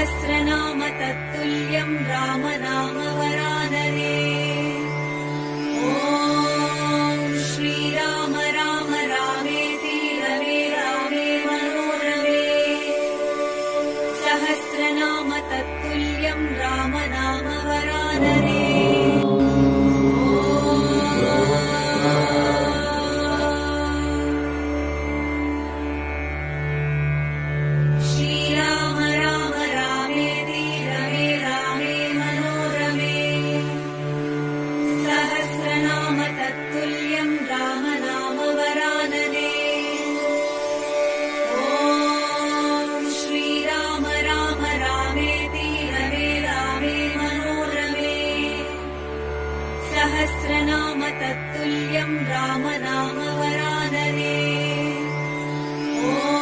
सहस्रनाम तत्तुल्यं राम नाम वरानने। ॐ श्रीराम राम रामेति रमे रामे मनोरमे। सहस्रनाम तत्तुल्यं राम नाम वरानने। श्रीराम राम रामेति रमे रामे मनोरमे। सहस्रनाम तत्तुल्यं राम नाम वरानने। ॐ श्रीराम राम रामेति रमे रामे मनोरमे। सहस्रनाम तत्तुल्यं राम नाम वरानने। ॐ